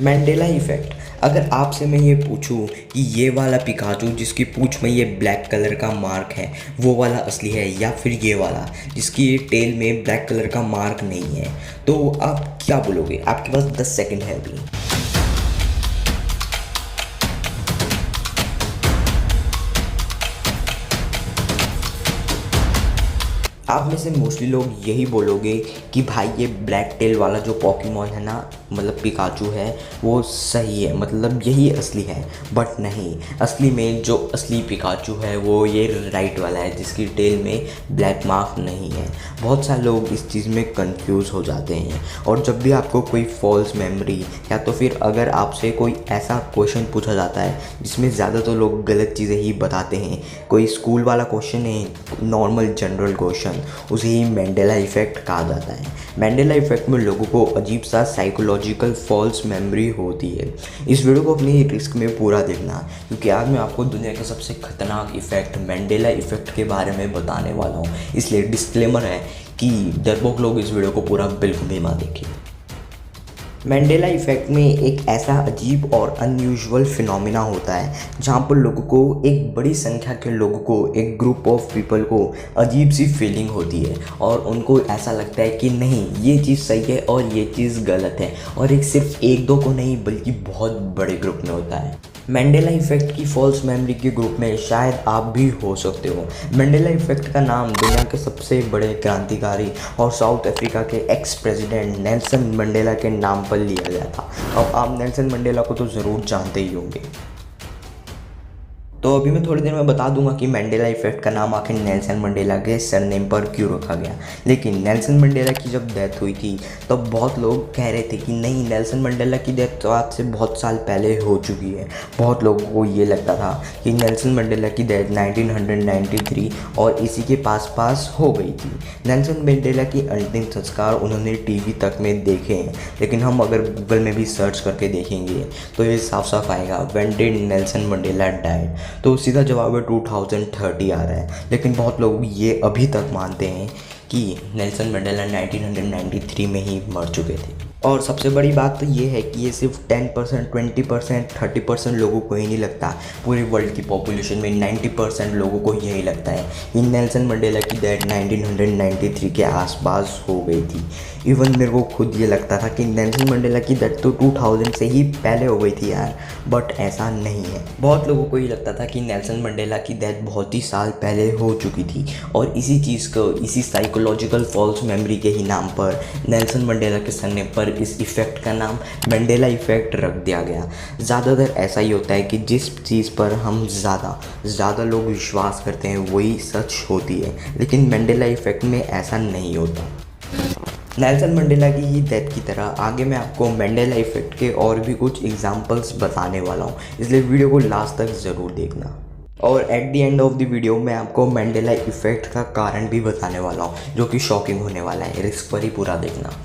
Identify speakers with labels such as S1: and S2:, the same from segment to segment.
S1: Mandala effect. अगर आपसे मैं ये पूछूं कि ये वाला पिकाचू जिसकी पूंछ में ये ब्लैक कलर का मार्क है वो वाला असली है या फिर ये वाला जिसकी ये टेल में ब्लैक कलर का मार्क नहीं है, तो आप क्या बोलोगे? आपके पास 10 सेकंड है अभी। आप में से मोस्टली लोग यही बोलोगे कि भाई ये ब्लैक टेल वाला जो पॉकीमॉन है ना, मतलब पिकाचू है, वो सही है, मतलब यही असली है। बट नहीं, असली में जो असली पिकाचू है वो ये राइट वाला है जिसकी टेल में ब्लैक मार्क नहीं है। बहुत सारे लोग इस चीज़ में कंफ्यूज हो जाते हैं। और जब भी आपको कोई फॉल्स मेमोरी या तो फिर अगर आपसे कोई ऐसा क्वेश्चन पूछा जाता है जिसमें ज़्यादातर लोग गलत चीज़ें ही बताते हैं, कोई स्कूल वाला क्वेश्चन है, नॉर्मल जनरल क्वेश्चन, उसे ही मैंडेला इफ़ेक्ट कहा जाता है। मैंडेला इफ़ेक्ट में लोगों को अजीब सा साइकोलॉजिकल फॉल्स मेमोरी होती है। इस वीडियो को अपनी रिस्क में पूरा देखना, क्योंकि आज मैं आपको दुनिया का सबसे खतरनाक इफ़ेक्ट मैंडेला इफ़ेक्ट के बारे में बताने वाला हूँ। इसलिए डिस्क्लेमर है कि डरपोक लोग इस वीडियो को पूरा बिल्कुल भी मत देखिए। मैंडेला इफ़ेक्ट में एक ऐसा अजीब और अनयूजुअल फिनोमिना होता है जहाँ पर लोगों को, एक बड़ी संख्या के लोगों को, एक ग्रुप ऑफ पीपल को अजीब सी फीलिंग होती है और उनको ऐसा लगता है कि नहीं ये चीज़ सही है और ये चीज़ गलत है। और एक सिर्फ एक दो को नहीं बल्कि बहुत बड़े ग्रुप में होता है। मैंडेला इफ़ेक्ट की फॉल्स मेमोरी के ग्रुप में शायद आप भी हो सकते हो। मैंडेला इफ़ेक्ट का नाम दुनिया के सबसे बड़े क्रांतिकारी और साउथ अफ्रीका के एक्स प्रेसिडेंट नेल्सन मंडेला के नाम पर लिया गया था। अब आप नेल्सन मंडेला को तो ज़रूर जानते ही होंगे। तो अभी मैं थोड़ी देर में बता दूंगा कि मैंडेला इफ़ेक्ट का नाम आखिर नेल्सन मंडेला के सरनेम पर क्यों रखा गया। लेकिन नेल्सन मंडेला की जब डेथ हुई थी तब बहुत लोग कह रहे थे कि नहीं, नेल्सन मंडेला की डेथ तो आज से बहुत साल पहले हो चुकी है। बहुत लोगों को ये लगता था कि नेल्सन मंडेला की डेथ 1993 और इसी के पास हो गई थी। नेल्सन मंडेला की अंतिम संस्कार उन्होंने टीवी तक में देखे हैं, लेकिन हम अगर गूगल में भी सर्च करके देखेंगे तो ये साफ साफ आएगा, when did Nelson Mandela died, तो सीधा जवाब है 2030 आ रहा है। लेकिन बहुत लोग ये अभी तक मानते हैं कि नेल्सन मंडेला 1993 में ही मर चुके थे। और सबसे बड़ी बात तो ये है कि ये सिर्फ 10%, 20%, 30% लोगों को ही नहीं लगता। पूरे वर्ल्ड की पॉपुलेशन में 90% लोगों को यही लगता है कि नेल्सन मंडेला की डेथ 1993 के आसपास हो गई थी। इवन मेरे को खुद ये लगता था कि नेल्सन मंडेला की डेथ तो 2000 से ही पहले हो गई थी यार, बट ऐसा नहीं है। बहुत लोगों को ये लगता था कि नेल्सन मंडेला की डेथ बहुत ही साल पहले हो चुकी थी और इसी चीज़ को, इसी साइकोलॉजिकल फॉल्स मेमोरी के ही नाम पर नेल्सन मंडेला के सरनेम पर इस इफ़ेक्ट का नाम मैंडेला इफ़ेक्ट रख दिया गया। ज़्यादातर ऐसा ही होता है कि जिस चीज़ पर हम ज़्यादा लोग विश्वास करते हैं वही सच होती है, लेकिन मैंडेला इफ़ेक्ट में ऐसा नहीं होता। नेल्सन मंडेला की ही डेथ की तरह आगे मैं आपको मैंडेला इफ़ेक्ट के और भी कुछ एग्जांपल्स बताने वाला हूँ, इसलिए वीडियो को लास्ट तक ज़रूर देखना। और at the end of the video मैं आपको मैंडेला इफ़ेक्ट का कारण भी बताने वाला हूँ जो कि शॉकिंग होने वाला है। रिस्क पर ही पूरा देखना।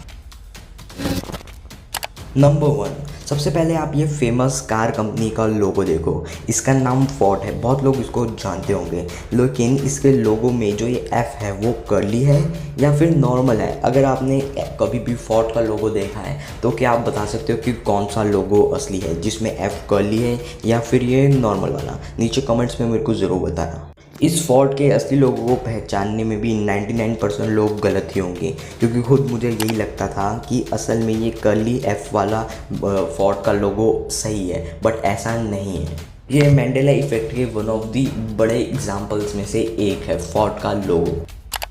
S1: नंबर 1, सबसे पहले आप ये फेमस कार कंपनी का लोगो देखो। इसका नाम फोर्ड है, बहुत लोग इसको जानते होंगे, लेकिन इसके लोगो में जो ये एफ़ है वो कर्ली है या फिर नॉर्मल है। अगर आपने कभी भी फोर्ड का लोगो देखा है तो क्या आप बता सकते हो कि कौन सा लोगो असली है, जिसमें एफ़ कर्ली है या फिर ये नॉर्मल वाला? नीचे कमेंट्स में मेरे को ज़रूर बताना। इस फोर्ड के असली लोगों को पहचानने में भी 99% लोग गलत ही होंगे, क्योंकि खुद मुझे यही लगता था कि असल में ये कर्ली एफ़ वाला फोर्ड का लोगो सही है, बट ऐसा नहीं है। ये मैंडेला इफ़ेक्ट के वन ऑफ दी बड़े एग्जांपल्स में से एक है फोर्ड का logo.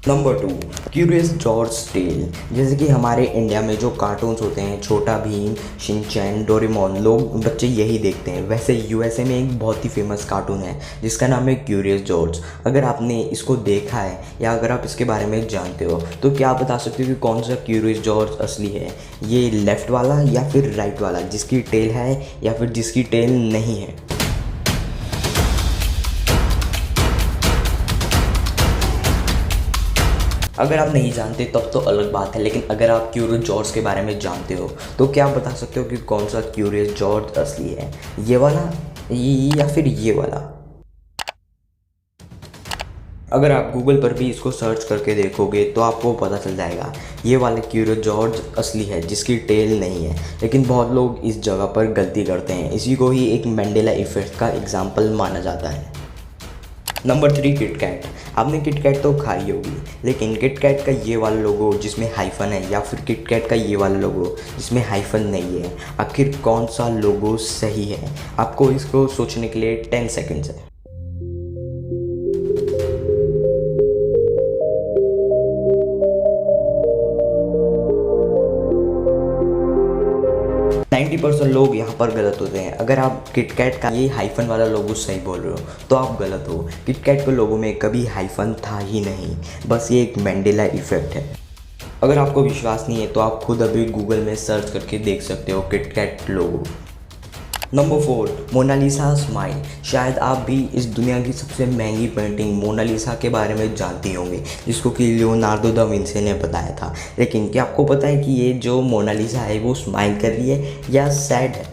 S1: Number 2, curious George tale. जैसे कि हमारे इंडिया में जो कार्टून्स होते हैं, छोटा भीम, शिनचैन, डोरेमोन, लोग बच्चे यही देखते हैं। वैसे यूएसए में एक बहुत ही फेमस कार्टून है जिसका नाम है क्यूरियस जॉर्ज। अगर आपने इसको देखा है या अगर आप इसके बारे में जानते हो तो क्या आप बता सकते हो कि कौन सा क्यूरियस जॉर्ज असली है? ये लेफ़्ट वाला या फिर राइट वाला जिसकी टेल है या फिर जिसकी टेल नहीं है? अगर आप नहीं जानते तब तो अलग बात है, लेकिन अगर आप क्यूरियस जॉर्ज के बारे में जानते हो तो क्या आप बता सकते हो कि कौन सा क्यूरियस जॉर्ज असली है? ये वाला या फिर ये वाला? अगर आप गूगल पर भी इसको सर्च करके देखोगे तो आपको पता चल जाएगा ये वाला क्यूरियो जॉर्ज असली है जिसकी टेल नहीं है। लेकिन बहुत लोग इस जगह पर गलती करते हैं, इसी को ही एक मैंडेला इफेक्ट का एग्जाम्पल माना जाता है। Number 3, KitKat. आपने किटकैट तो खाई होगी, लेकिन किटकैट का ये वाला लोगो जिसमें हाइफन है या फिर किटकैट का ये वाला लोगो जिसमें हाइफन नहीं है, आखिर कौन सा लोगो सही है? आपको इसको सोचने के लिए 10 सेकेंड्स है। 90% लोग यहाँ पर गलत होते हैं। अगर आप किटकैट का ये हाइफन वाला लोगो सही बोल रहे हो तो आप गलत हो। किटकैट के लोगो में कभी हाइफन था ही नहीं, बस ये एक मैंडेला इफेक्ट है। अगर आपको विश्वास नहीं है तो आप खुद अभी गूगल में सर्च करके देख सकते हो KitKat logo. Number 4, Mona Lisa smile. शायद आप भी इस दुनिया की सबसे महंगी पेंटिंग मोनालिसा के बारे में जानते होंगे, जिसको कि लियोनार्डो दा विंसी ने बताया था। लेकिन क्या आपको पता है कि ये जो मोनालिसा है वो स्माइल कर रही है या सैड है?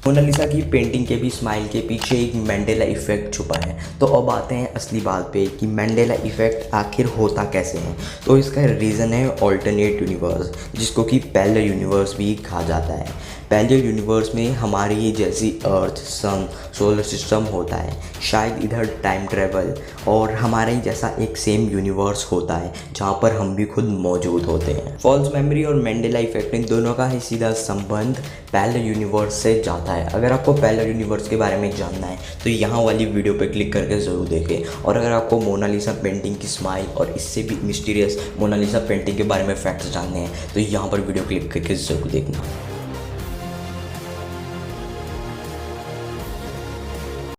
S1: मोनालिसा की पेंटिंग के भी स्माइल के पीछे एक मैंडेला इफेक्ट छुपा है। तो अब आते हैं असली बात पे कि मैंडेला इफेक्ट आखिर होता कैसे है। तो इसका रीज़न है ऑल्टरनेट यूनिवर्स, जिसको कि पैरेलल यूनिवर्स भी कहा जाता है। पैरेलल यूनिवर्स में हमारी ही जैसी अर्थ, सन, सोलर सिस्टम होता है। शायद इधर टाइम ट्रैवल और हमारे ही जैसा एक सेम यूनिवर्स होता है जहाँ पर हम भी खुद मौजूद होते हैं। फॉल्स मेमोरी और मैंडेला इफेक्ट इन दोनों का ही सीधा संबंध पैरेलल यूनिवर्स से जाता है। अगर आपको पैरेलल यूनिवर्स के बारे में जानना है तो यहाँ वाली वीडियो पर क्लिक करके ज़रूर देखें। और अगर आपको मोनालिसा पेंटिंग की स्माइल और इससे भी मिस्टीरियस मोनालिसा पेंटिंग के बारे में फैक्ट्स जानने हैं तो यहाँ पर वीडियो क्लिक करके ज़रूर देखना।